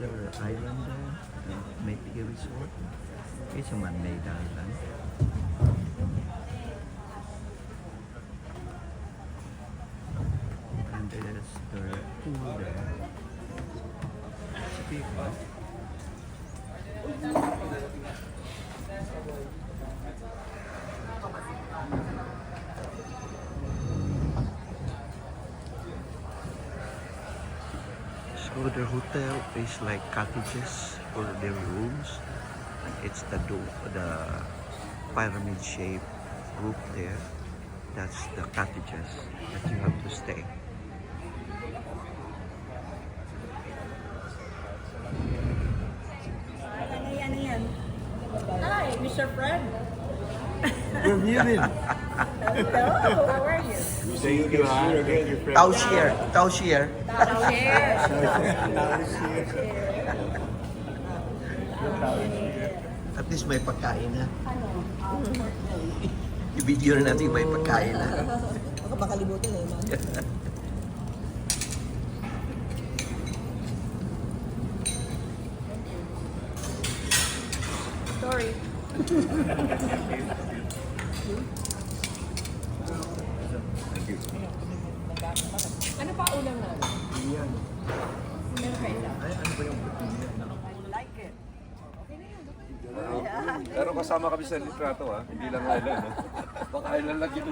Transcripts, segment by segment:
their island there, Maypigi Resort. It's a man-made island. And there's the pool there. It's a big one. So the hotel is like cottages for their rooms. It's the pyramid shaped roof there. That's the cottages that you have to stay. Hi, Mr. Fred. Where have you been? Hello, how are you? Thank you, ha. Taushier, Taushier. At least may pagkain na. I-video na natin may pagkain na. Baka makalimutan na yun. Sorry. Ano pa ulam na? Yan. Meron pa isa. Ay, ano ba yung Like it. Pero kasama kami sa litrato ha, hindi lang island ha. Baka island lang yun.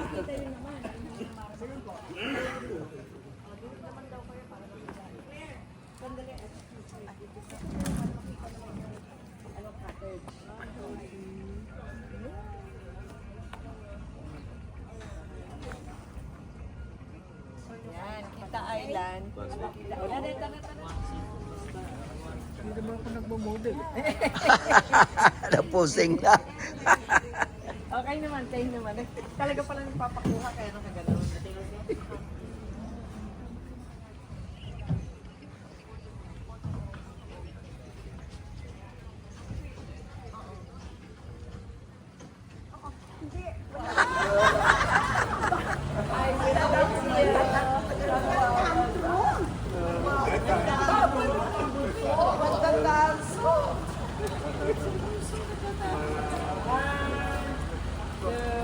Yan, Kita Island. Wala na, tana. Hindi naman ako nagmo-model. Napusing na. Okay naman, kayo naman. Talaga pala nagpapakuha kaya nakagano'n.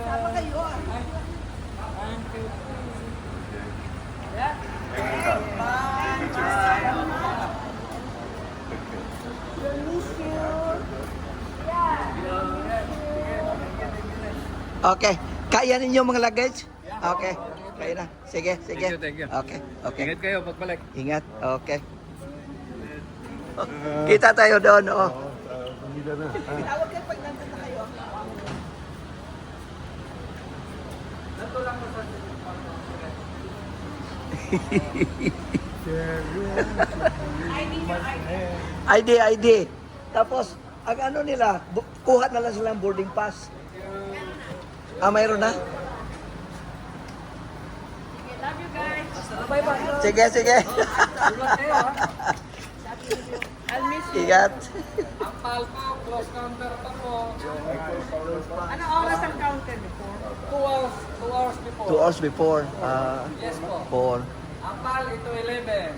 Sama kayo ah. Okay. Kaya ninyo mga luggage? Okay. Kaya na. Sige, sige. Thank you. Okay, okay. Ingat kayo pagbalik. Ingat. Okay. Kita tayo doon, oh. Pamilya na. Tawag kayo pag nandun na kayo. ID, ID. Tapos, ang ano nila, kuha na lang silang boarding pass. Ah, mayroon na? Love you guys. Bye-bye. Sige, sige. I'll miss you. Ingat. Ano oras ang counter before? 2 hours before. Yes po. 4. Ampal, ito 11.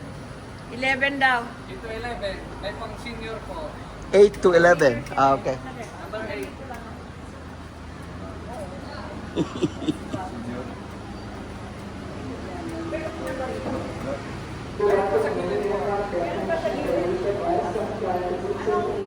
11 daw. Ito 11. May pang senior po. 8 to 11. Ah, okay. Number 8.